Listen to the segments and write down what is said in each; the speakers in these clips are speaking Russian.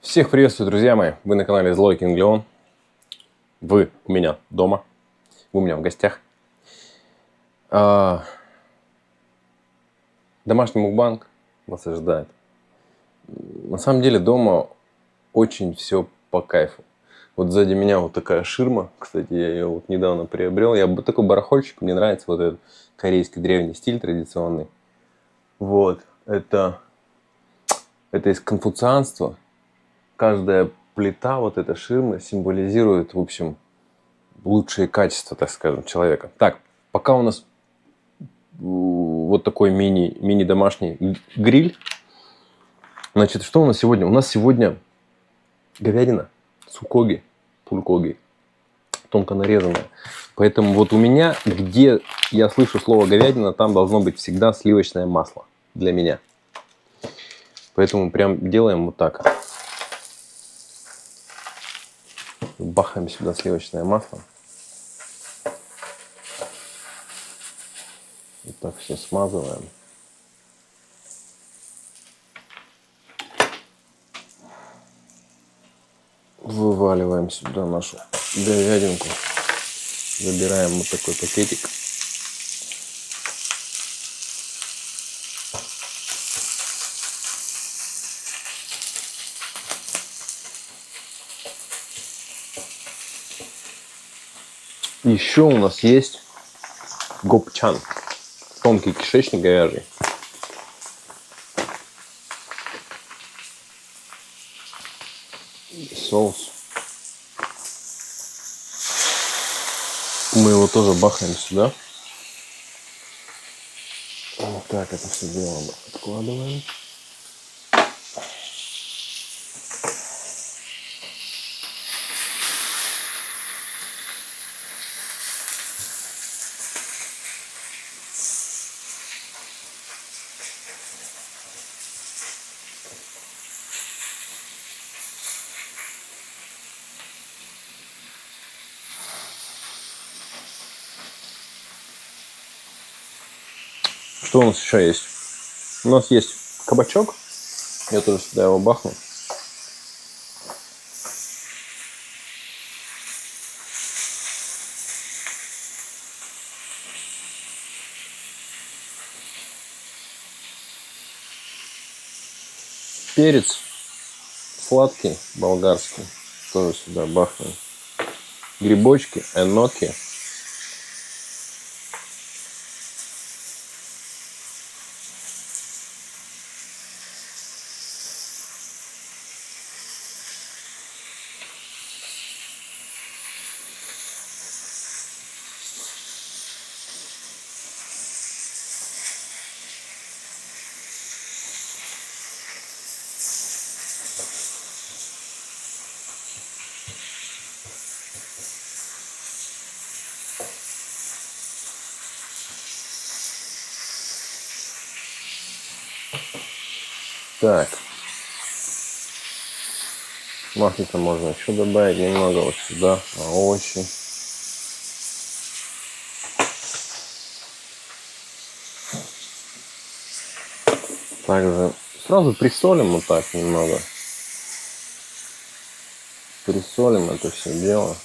Всех приветствую, друзья мои! Вы на канале Злой Кинг Леон. Вы у меня дома. Вы у меня в гостях. Домашний мукбанг вас ожидает. На самом деле дома очень все по кайфу. Вот сзади меня вот такая ширма. Кстати, я ее вот недавно приобрел. Я такой барахольщик. Мне нравится вот этот корейский древний стиль традиционный. Вот. Это из конфуцианства. Каждая плита, вот эта ширма символизирует, в общем, лучшие качества, так скажем, человека. Так, пока у нас вот такой мини домашний гриль. Значит, что у нас сегодня? У нас сегодня говядина, сукоги, пулькоги, тонко нарезанная. Поэтому вот у меня, где я слышу слово говядина, там должно быть всегда сливочное масло для меня. Поэтому прям делаем вот так. Бахаем сюда сливочное масло. Вот так все смазываем. Вываливаем сюда нашу говядинку. Забираем вот такой пакетик. Еще у нас есть гопчан. Тонкий кишечник говяжий. Соус. Мы его тоже бахаем сюда. Вот так это все дело откладываем. Что у нас еще есть? У нас есть кабачок. Я тоже сюда его бахну. Перец сладкий, болгарский. Тоже сюда бахну. Грибочки, эноки. Так. Маслица можно еще добавить немного вот сюда, на овощи. Также сразу присолим вот так немного. Присолим это все дело.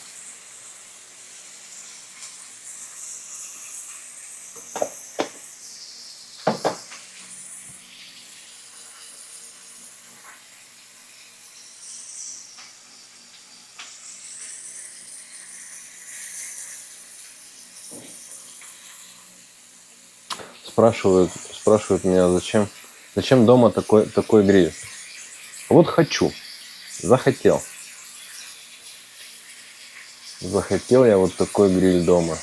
Спрашивают меня, зачем дома такой гриль. Вот хочу, захотел я вот такой гриль дома.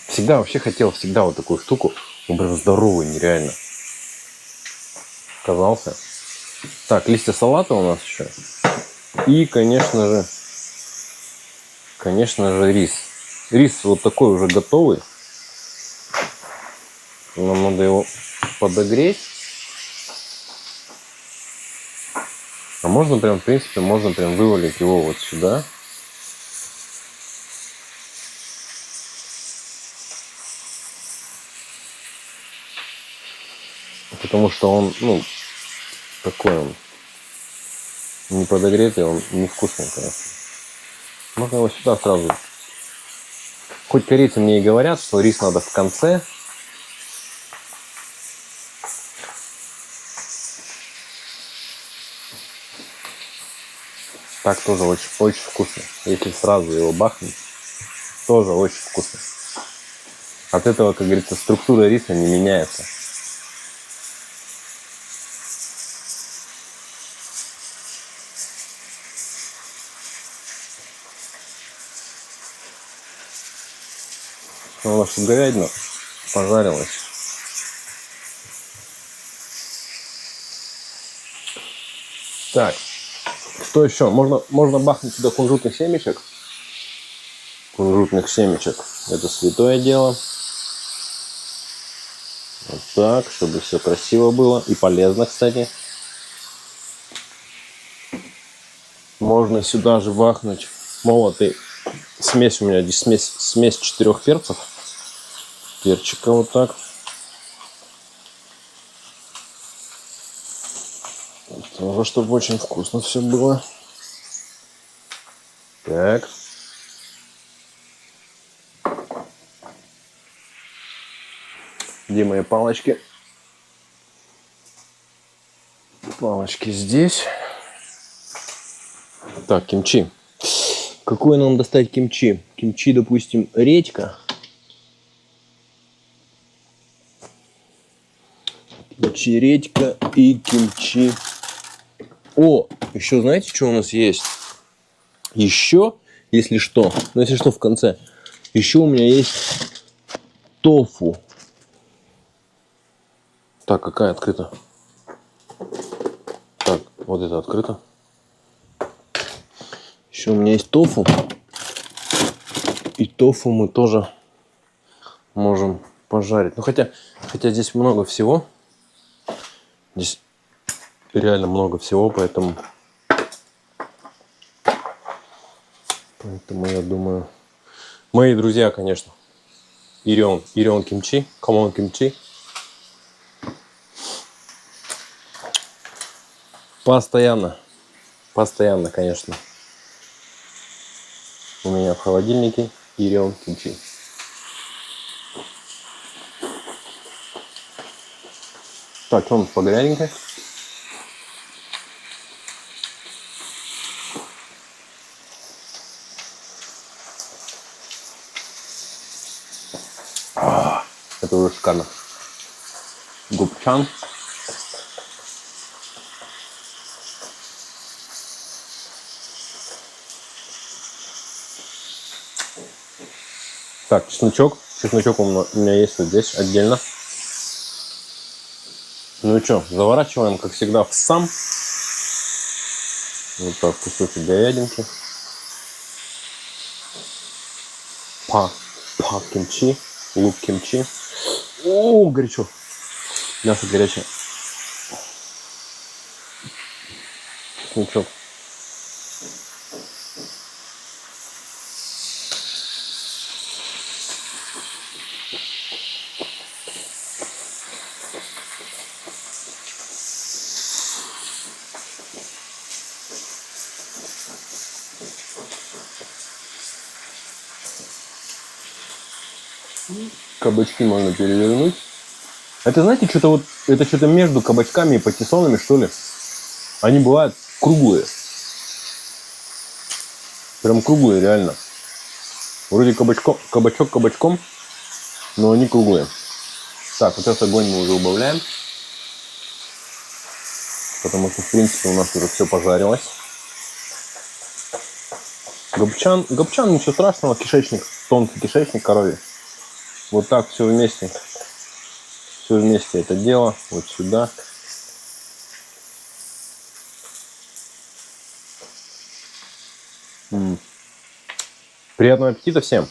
Всегда вообще хотел вот такую штуку. Он прям здоровый, нереально. Оказался. Так, листья салата у нас еще. И, конечно же, рис. Рис вот такой уже готовый. Нам надо его подогреть. А можно прям, в принципе, вывалить его вот сюда. Потому что он, ну, такой он, не подогретый, он невкусный, конечно. Можно его сюда сразу. Хоть корейцы мне и говорят, что рис надо в конце. Так тоже очень, очень вкусно. Если сразу его бахнуть, тоже очень вкусно. От этого, как говорится, структура риса не меняется. Надо, чтобы говядина пожарилась. Так, что еще? Можно бахнуть сюда кунжутных семечек. Кунжутных семечек. Это святое дело. Вот так, чтобы все красиво было. И полезно, кстати. Можно сюда же бахнуть молотый. Смесь у меня здесь смесь 4 перцев. Перчика вот так. Тоже, чтобы очень вкусно все было. Так. Где мои палочки? Палочки здесь. Так, кимчи. Какое нам достать кимчи? Кимчи, допустим, редька. Кимчи, редька и кимчи. О, еще знаете, что у нас есть? Еще, если что, ну если что в конце, еще у меня есть тофу. Так, какая открыта? Так, вот это открыто. Еще у меня есть тофу. И тофу мы тоже можем пожарить. Ну, хотя здесь много всего. Здесь реально много всего, поэтому я думаю... Мои друзья, конечно. Ирион кимчи. Come on, кимчи. Постоянно, конечно. У меня в холодильнике Ирион кимчи. Так, что у нас по говядинке? Это уже шикарно. Гопчан. Так, чесночок. Чесночок у меня есть вот здесь отдельно. Ну и что, заворачиваем, как всегда, в сам. Вот так, кусочек говядинки. Па кимчи. Лук кимчи. О, горячо. Мясо горячее. Чесночок. Кабачки можно перевернуть. Это, знаете, что-то вот, это что-то между кабачками и патиссонами, что ли. Они бывают круглые. Прям круглые, реально. Вроде кабачок кабачком, но они круглые. Так, вот этот огонь мы уже убавляем. Потому что, в принципе, у нас уже все пожарилось. Гопчан, ничего страшного, кишечник, тонкий кишечник коровий. Вот так все вместе. Все вместе это дело. Вот сюда. Приятного аппетита всем!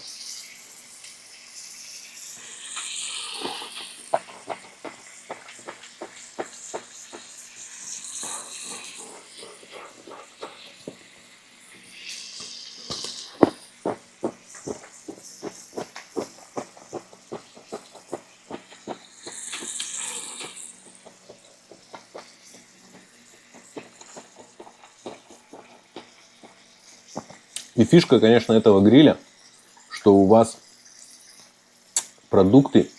И фишка, конечно, этого гриля, что у вас продукты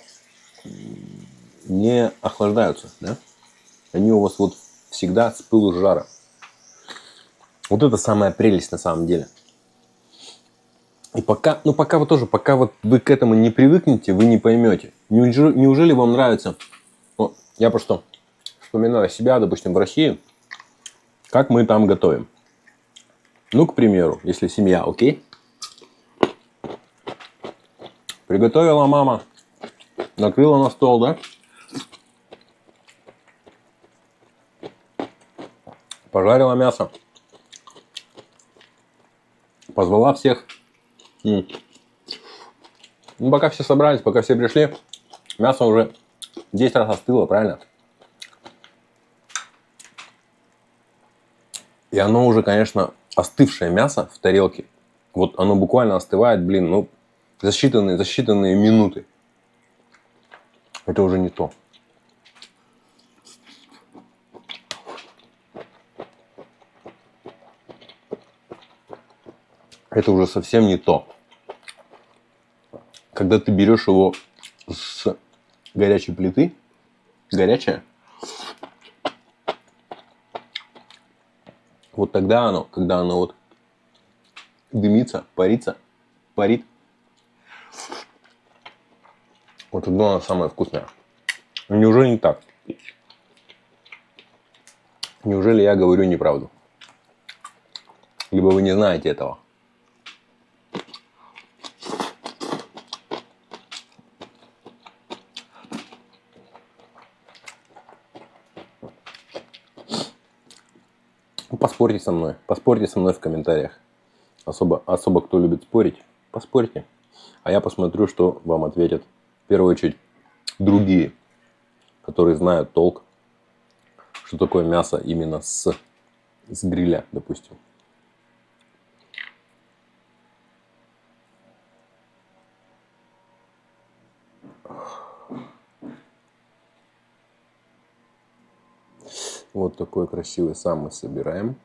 не охлаждаются, да? Они у вас вот всегда с пылу с жара. Вот это самая прелесть на самом деле. И пока, ну пока вы тоже, пока вот вы к этому не привыкнете, вы не поймете. Неужели вам нравится? Вот, я просто вспоминаю себя, допустим, в России, как мы там готовим. Ну, к примеру, если семья, окей? Приготовила мама, накрыла на стол, да? Пожарила мясо. Позвала всех. Ну, пока все собрались, пока все пришли, мясо уже 10 раз остыло, правильно? И оно уже, конечно, остывшее мясо в тарелке, вот оно буквально остывает, блин, ну, за считанные минуты. Это уже не то. Это уже совсем не то. Когда ты берешь его с горячей плиты, горячее, вот тогда оно, когда оно вот дымится, парит, вот тогда оно самое вкусное. Неужели не так? Неужели я говорю неправду? Либо вы не знаете этого? Поспорьте со мной в комментариях. Особо кто любит спорить, поспорьте. А я посмотрю, что вам ответят в первую очередь другие, которые знают толк, что такое мясо именно с гриля, допустим. Вот такой красивый сам мы собираем.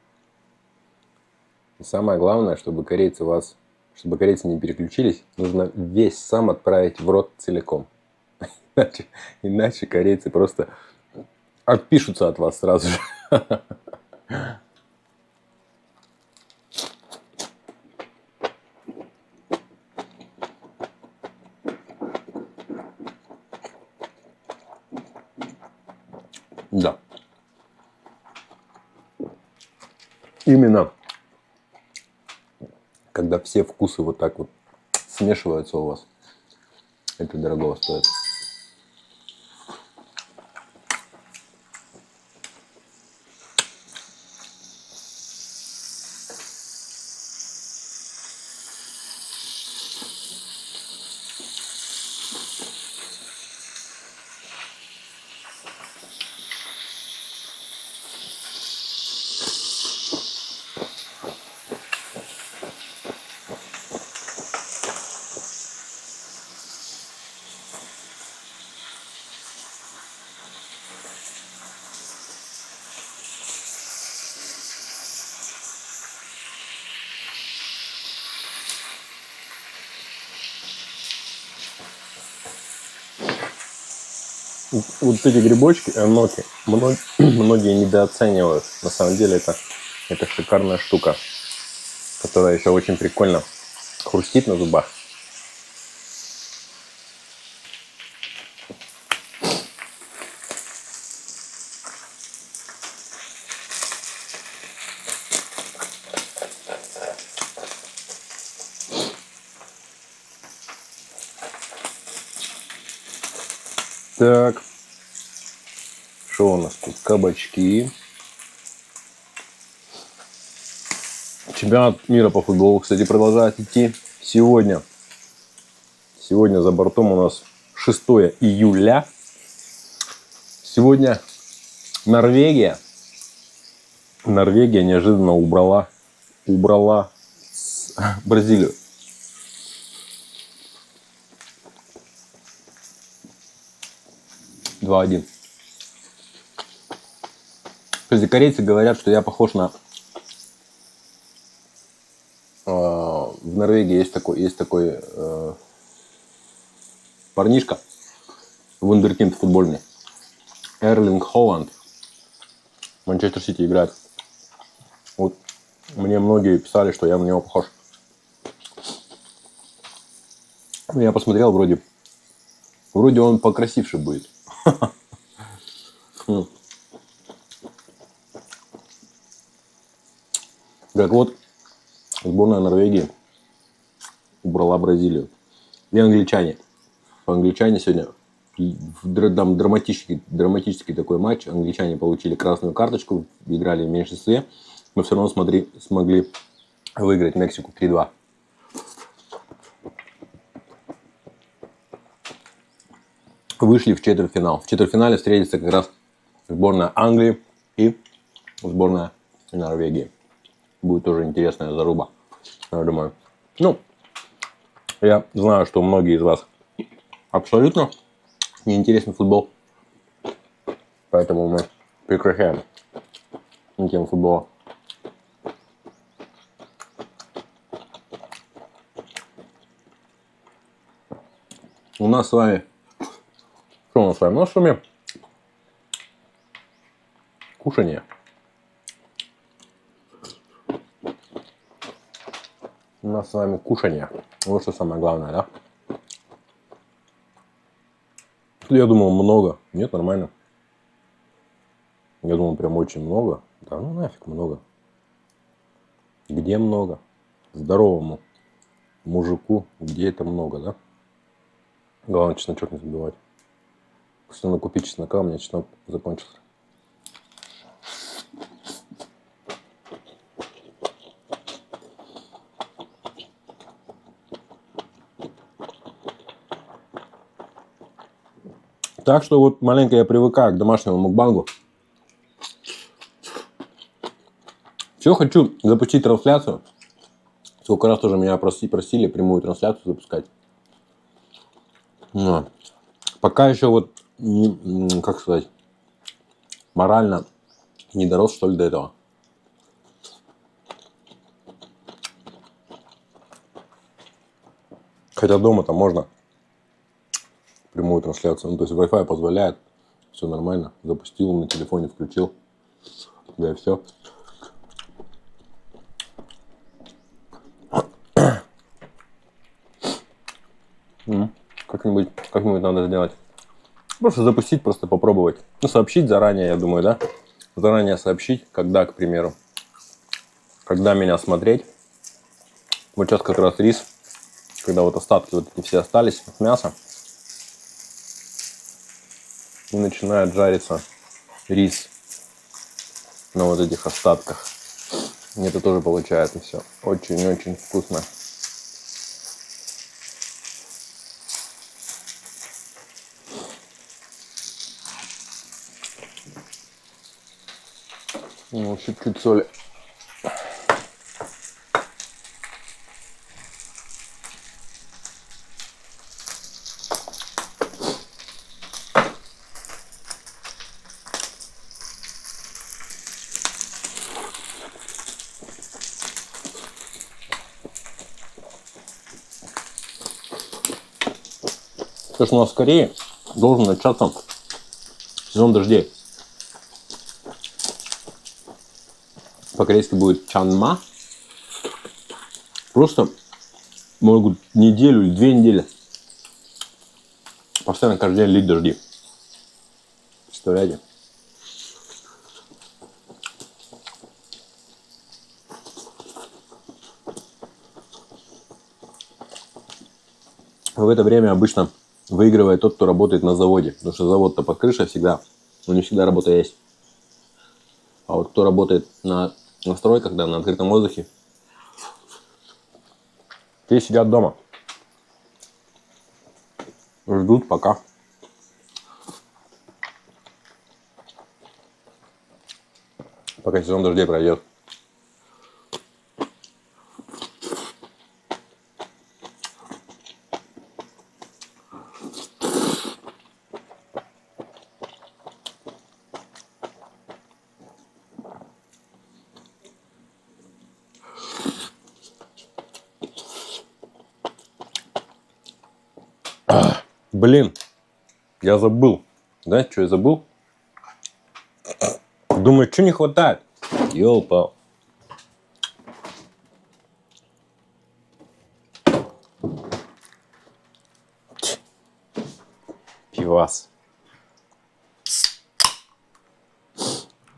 И самое главное, чтобы корейцы не переключились, нужно весь сам отправить в рот целиком. Иначе корейцы просто отпишутся от вас сразу же. Да. Именно когда все вкусы вот так вот смешиваются у вас, это дорого стоит. Вот эти грибочки, многие недооценивают. На самом деле это шикарная штука, которая еще очень прикольно хрустит на зубах. Так, что у нас тут? Кабачки. Чемпионат мира по футболу, кстати, продолжает идти. Сегодня за бортом у нас 6 июля. Сегодня Норвегия неожиданно убрала Бразилию. (2:1). Кстати, корейцы говорят, что я похож на в Норвегии есть такой парнишка, вундеркинд футбольный, Эрлинг Холланд. Манчестер Сити играет. Вот мне многие писали, что я на него похож. Я посмотрел, вроде он покрасивше будет. Так вот, сборная Норвегии убрала Бразилию. И англичане. Англичане сегодня там драматический такой матч. Англичане получили красную карточку, играли в меньшинстве, но все равно смогли выиграть Мексику 3-2. Вышли в четвертьфинал. В четвертьфинале встретится как раз сборная Англии и сборная Норвегии. Будет тоже интересная заруба, я думаю. Ну, я знаю, что многие из вас абсолютно неинтересный футбол. Поэтому мы прекращаем тему футбола. У нас с вами... Что у нас с вами? У нас с вами кушание. У нас с вами кушание. Вот что самое главное, да? Я думал, много. Нет, нормально. Я думал, прям очень много. Да ну нафиг много. Где много? Здоровому мужику, где это много, да? Главное, чесночок не забивать. Если накупить чеснока, у меня чеснок закончился. Так что вот маленько я привыкаю к домашнему мукбангу. Все, хочу запустить трансляцию. Сколько раз тоже меня просили прямую трансляцию запускать. Но пока еще вот, как сказать, морально не дорос, что ли, до этого. Хотя дома-то можно прямую трансляцию. Ну, то есть Wi-Fi позволяет. Все нормально. Запустил, на телефоне включил. Да и все. Как-нибудь надо сделать. Просто запустить, просто попробовать. Ну, сообщить заранее, я думаю, да? Заранее сообщить, когда, к примеру, когда меня смотреть. Вот сейчас как раз рис, когда вот остатки вот эти все остались от мяса. И начинает жариться рис на вот этих остатках. И это тоже получается все очень-очень вкусно. Ну, чуть-чуть соли. То, что у нас в Корее должен начаться сезон дождей. По-корейски будет чанма. Просто могут неделю или 2 недели постоянно каждый день лить дожди. Представляете? В это время обычно выигрывает тот, кто работает на заводе. Потому что завод-то под крышей всегда. У них всегда работа есть. А вот кто работает на стройках, да, на открытом воздухе, те сидят дома. Ждут пока. Пока сезон дождей пройдет. Блин, я забыл. Знаете, что я забыл? Думаю, что не хватает? Ёлпал. Пивас.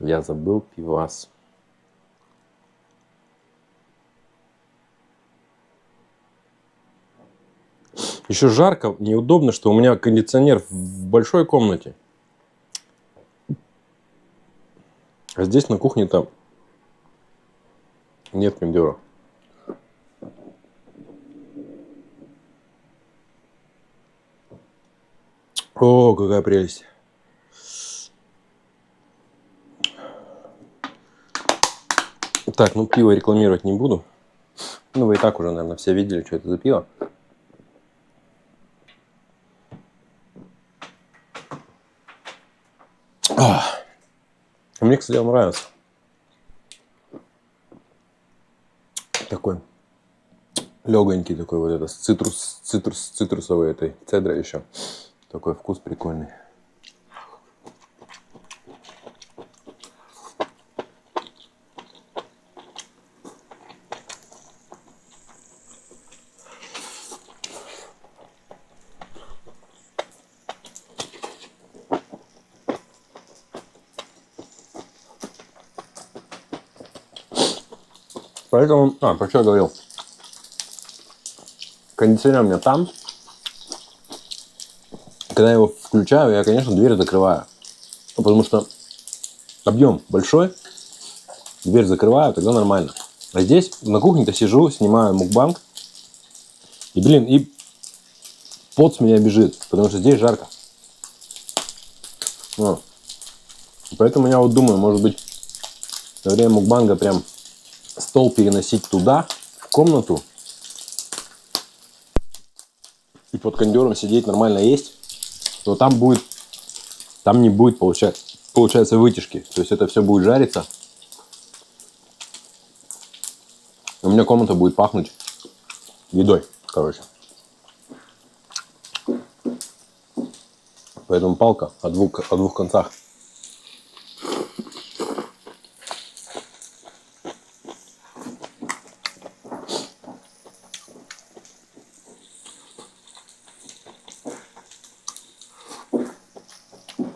Я забыл пивас. Еще жарко, неудобно, что у меня кондиционер в большой комнате. А здесь на кухне-то нет кондера. О, какая прелесть. Так, ну пиво рекламировать не буду. Ну, вы и так уже, наверное, все видели, что это за пиво. Мне, кстати, он нравится. Такой легонький такой вот это, с цитрусовой этой цедрой еще. Такой вкус прикольный. Поэтому, про что я говорил? Кондиционер у меня там. Когда я его включаю, я, конечно, дверь закрываю. Потому что объем большой. Дверь закрываю, тогда нормально. А здесь на кухне-то сижу, снимаю мукбанг. И, блин, и пот с меня бежит. Потому что здесь жарко. Вот. Поэтому я вот думаю, может быть, во время мукбанга прям стол переносить туда, в комнату. И под кондером сидеть, нормально есть. Но там не будет, получается, вытяжки. То есть это все будет жариться. У меня комната будет пахнуть едой, короче. Поэтому палка о двух концах.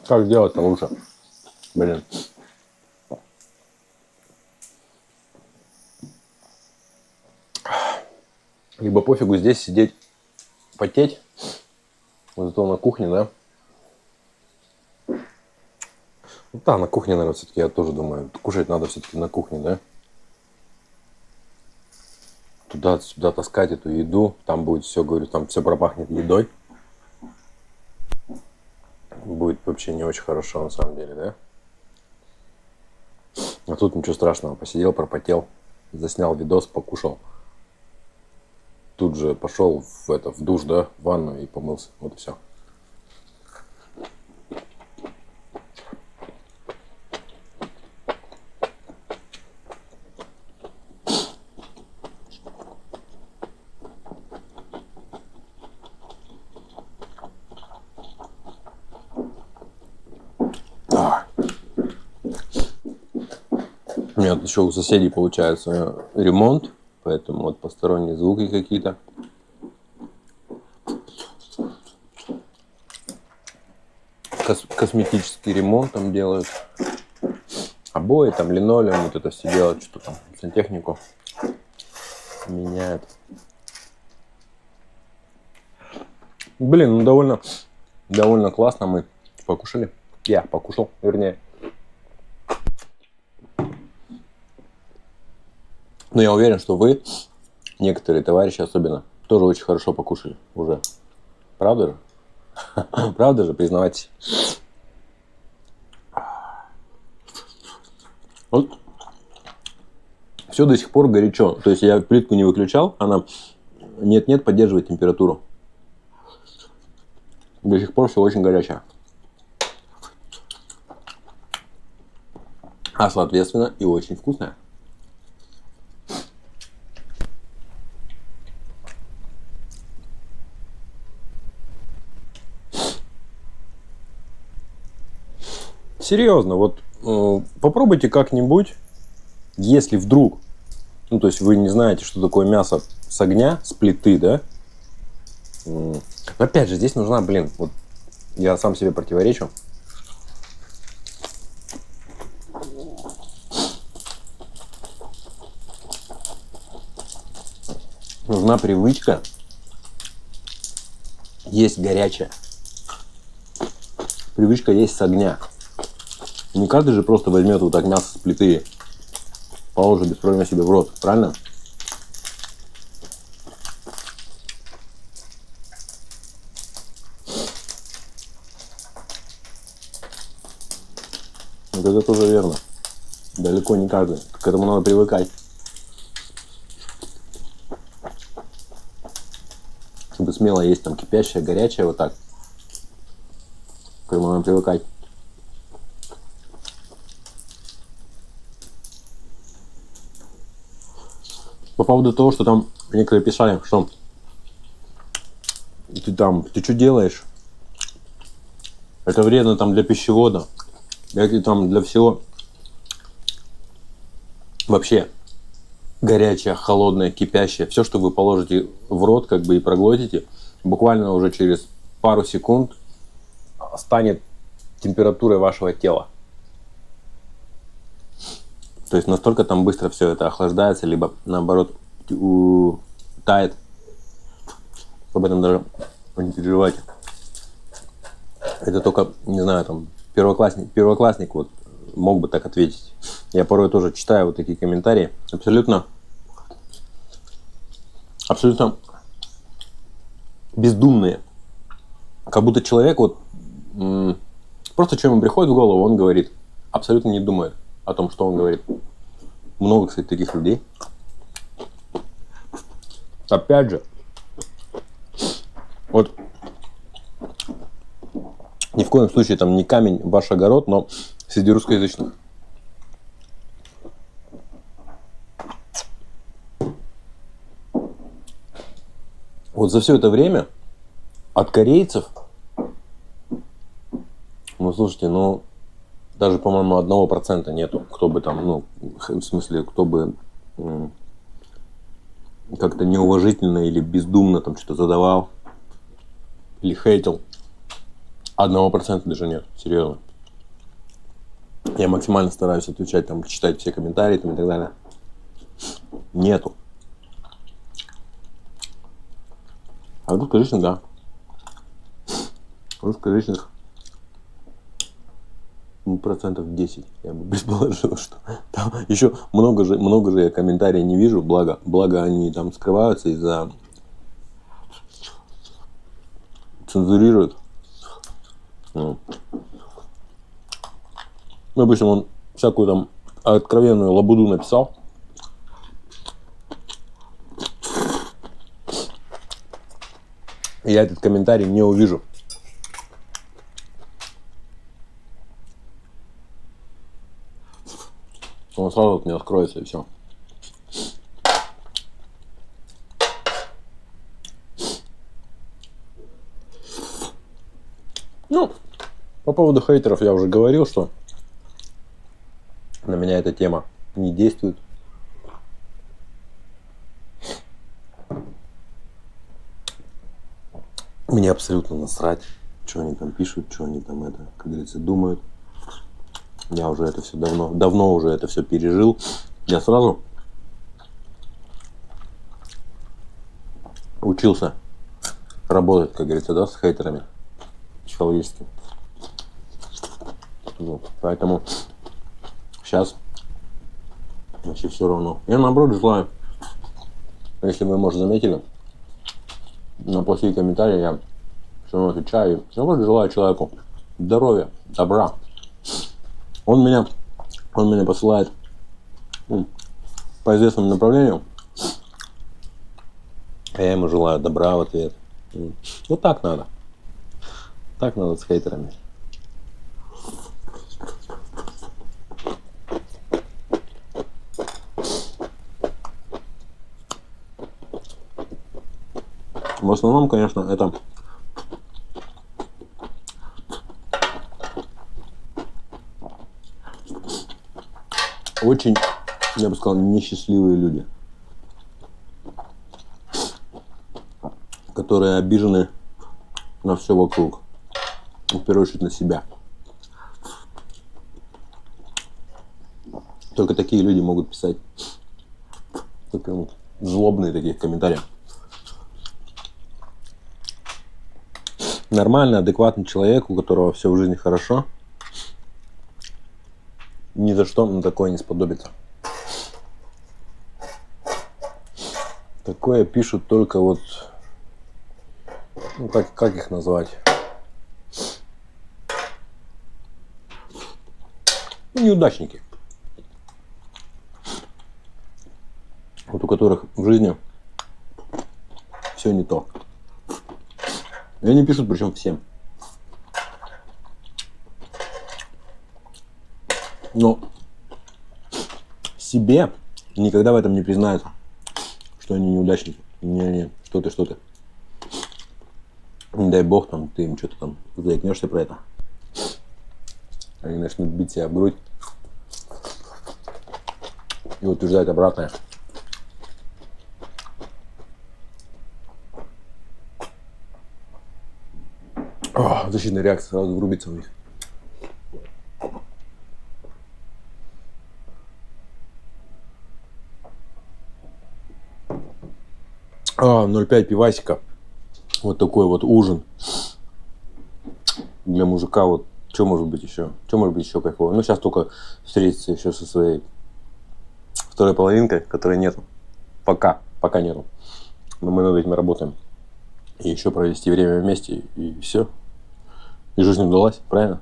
Как сделать-то лучше? Блин. Либо пофигу здесь сидеть, потеть. Вот зато на кухне, да? Ну, да, на кухне, наверное, все-таки я тоже думаю. Кушать надо все-таки на кухне, да? Туда-сюда таскать эту еду. Там будет все, говорю, там все пропахнет едой. Будет вообще не очень хорошо, на самом деле, да? А тут ничего страшного. Посидел, пропотел, заснял видос, покушал. Тут же пошел в душ, да, в ванну и помылся. Вот и все. У меня еще у соседей получается ремонт, поэтому вот посторонние звуки какие-то. Косметический ремонт там делают. Обои, там линолеум, вот это все делают, что там, сантехнику меняют. Блин, ну довольно классно мы покушали. Я покушал, вернее. Но я уверен, что вы, некоторые товарищи особенно, тоже очень хорошо покушали уже. Правда же? Правда же, признавайтесь. Вот. Все до сих пор горячо. То есть я плитку не выключал, она нет-нет поддерживает температуру. До сих пор все очень горячее. А соответственно и очень вкусное. Серьезно, вот попробуйте как-нибудь, если вдруг, ну, то есть вы не знаете, что такое мясо с огня, с плиты, да? Но опять же, здесь нужна, блин, вот я сам себе противоречу. Нужна привычка есть горячее. Привычка есть с огня. Не каждый же просто возьмет вот так мясо с плиты и положит без проблем себе в рот, правильно? Вот это тоже верно. Далеко не каждый. К этому надо привыкать. Чтобы смело есть там кипящее, горячее, вот так. К этому надо привыкать. По поводу того, что там некоторые писали, что ты что делаешь? Это вредно там для пищевода. Это там для всего. Вообще, горячее, холодное, кипящее, все, что вы положите в рот, как бы и проглотите, буквально уже через пару секунд станет температурой вашего тела. То есть настолько там быстро все это охлаждается, либо наоборот тает. Об этом даже не переживайте. Это только, не знаю, там первоклассник вот мог бы так ответить. Я порой тоже читаю вот такие комментарии. Абсолютно бездумные. Как будто человек вот просто что ему приходит в голову, он говорит. Абсолютно не думает о том, что он говорит. Много, кстати, таких людей. Опять же, вот ни в коем случае там не камень в ваш огород, но среди русскоязычных. Вот за все это время от корейцев, ну слушайте, ну даже, по-моему, 1% нету, кто бы там, ну, в смысле, кто бы как-то неуважительно или бездумно там что-то задавал или хейтил. 1% даже нет, серьезно. Я максимально стараюсь отвечать, там, читать все комментарии там, и так далее. Нету. А русскоязычных, да. Русскоязычных процентов 10. Я бы предположил, что там еще много же я комментариев не вижу, благо они там скрываются из-за цензурируют. Ну, допустим, он всякую там откровенную лабуду написал. И я этот комментарий не увижу. Он сразу от меня скроется и все. Ну, по поводу хейтеров я уже говорил, что на меня эта тема не действует. Мне абсолютно насрать, что они там пишут, что они там это, как говорится, думают. Я уже это все давно уже это все пережил. Я сразу учился работать, как говорится, да, с хейтерами психологически. Вот. Поэтому сейчас вообще все равно. Я наоборот желаю, если вы, может, заметили, на плохие комментарии я все равно отвечаю. Я наоборот желаю человеку здоровья, добра. Он меня посылает по известному направлению, а я ему желаю добра в ответ. Вот так надо. Так надо с хейтерами. В основном, конечно, это очень, я бы сказал, несчастливые люди, которые обижены на все вокруг, в первую очередь на себя. Только такие люди могут писать только злобные такие комментарии. Нормальный, адекватный человек, у которого все в жизни хорошо, ни за что на такое не сподобится. Такое пишут только вот, ну как их назвать? Ну, неудачники. Вот у которых в жизни все не то. И они пишут, причем всем. Но себе никогда в этом не признаются, что они неудачники. Не, что ты. Не дай бог, там, ты им что-то там заикнешься про это. Они начнут бить себя в грудь и утверждать обратное. Защитная реакция сразу врубится у них. А, 0,5 пивасика. Вот такой вот ужин. Для мужика вот. Что может быть еще? Что может быть еще кайфово? Ну, сейчас только встретиться еще со своей второй половинкой, которой нету. Пока нету. Но мы над этим работаем. И еще провести время вместе, и все. И жизнь удалась, правильно?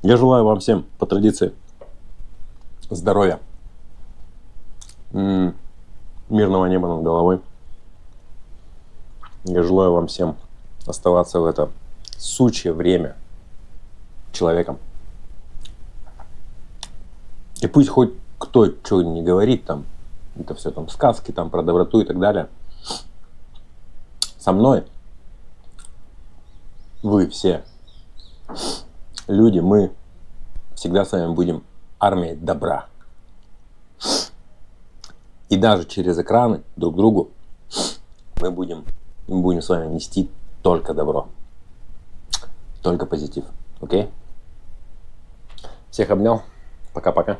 Я желаю вам всем, по традиции, здоровья, мирного неба над головой. Я желаю вам всем оставаться в это сучье время человеком. И пусть хоть кто что не говорит, там, это все там сказки там, про доброту и так далее. Со мной вы все люди, мы всегда с вами будем армией добра. И даже через экраны друг другу мы будем с вами нести только добро. Только позитив. Окей? Всех обнял. Пока-пока.